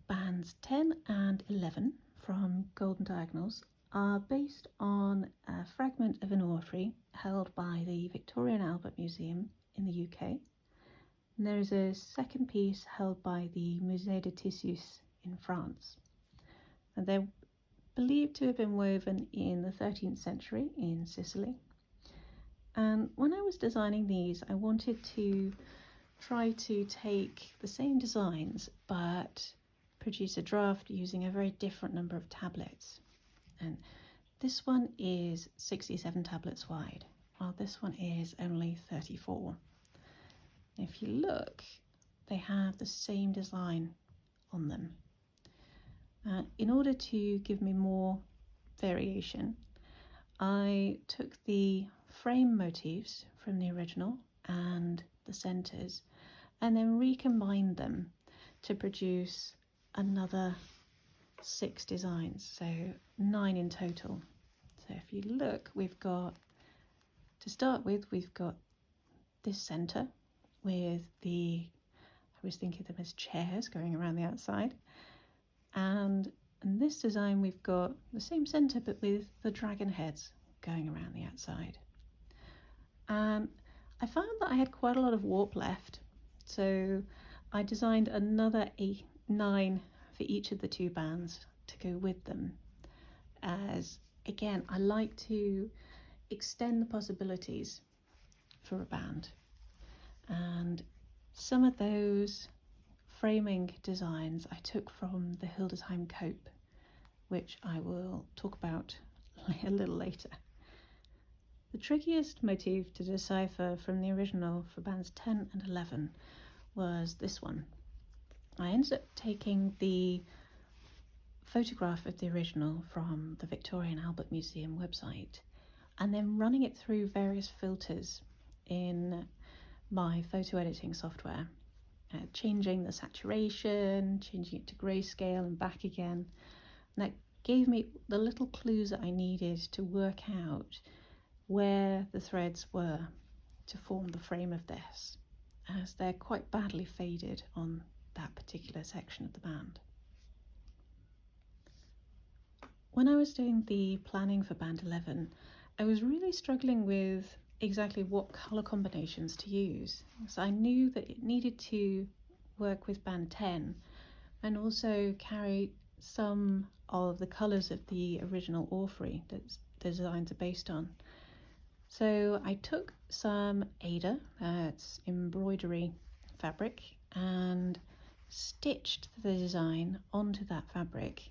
bands 10 and 11 from Golden Diagonals are based on a fragment of an orrery held by the Victoria and Albert Museum in the UK. And there is a second piece held by the Musée de Tissus in France. And they're believed to have been woven in the 13th century in Sicily. And when I was designing these, I wanted to try to take the same designs but produce a draft using a very different number of tablets. And this one is 67 tablets wide, while this one is only 34. If you look, they have the same design on them. In order to give me more variation, I took the frame motifs from the original and the centres and then recombined them to produce another 6 designs, so 9 in total. So if you look, we've got, to start with, we've got this centre with I was thinking of them as chairs going around the outside. And in this design, we've got the same centre, but with the dragon heads going around the outside. And I found that I had quite a lot of warp left. So I designed another 9 for each of the 2 bands to go with them. As again, I like to extend the possibilities for a band. And some of those framing designs I took from the Hildesheim cope, which I will talk about a little later. The trickiest motif to decipher from the original for bands 10 and 11 was this one. I ended up taking the photograph of the original from the Victoria and Albert Museum website and then running it through various filters in my photo editing software. Changing the saturation, changing it to grayscale and back again. And that gave me the little clues that I needed to work out where the threads were to form the frame of this, as they're quite badly faded on that particular section of the band. When I was doing the planning for band 11, I was really struggling with exactly what colour combinations to use. So I knew that it needed to work with band 10 and also carry some of the colours of the original orrery that the designs are based on. So I took some Ada, that's embroidery fabric, and stitched the design onto that fabric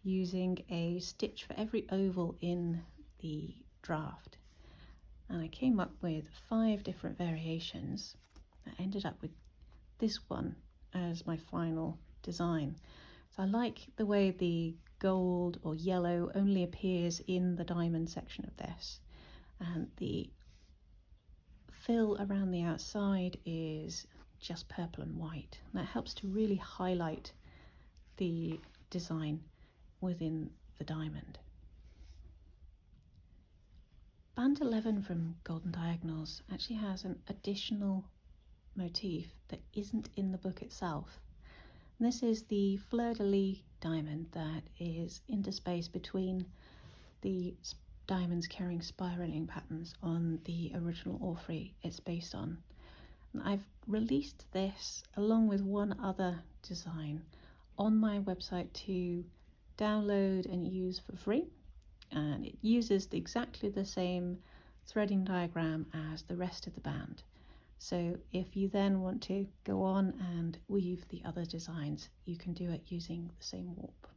using a stitch for every oval in the draft. And I came up with 5 different variations. I ended up with this one as my final design. So I like the way the gold or yellow only appears in the diamond section of this, and the fill around the outside is just purple and white. And that helps to really highlight the design within the diamond. Band 11 from Golden Diagonals actually has an additional motif that isn't in the book itself. And this is the fleur-de-lis diamond that is interspersed between the diamonds carrying spiraling patterns on the original orrery it's based on. And I've released this along with one other design on my website to download and use for free. And it uses exactly the same threading diagram as the rest of the band. So if you then want to go on and weave the other designs, you can do it using the same warp.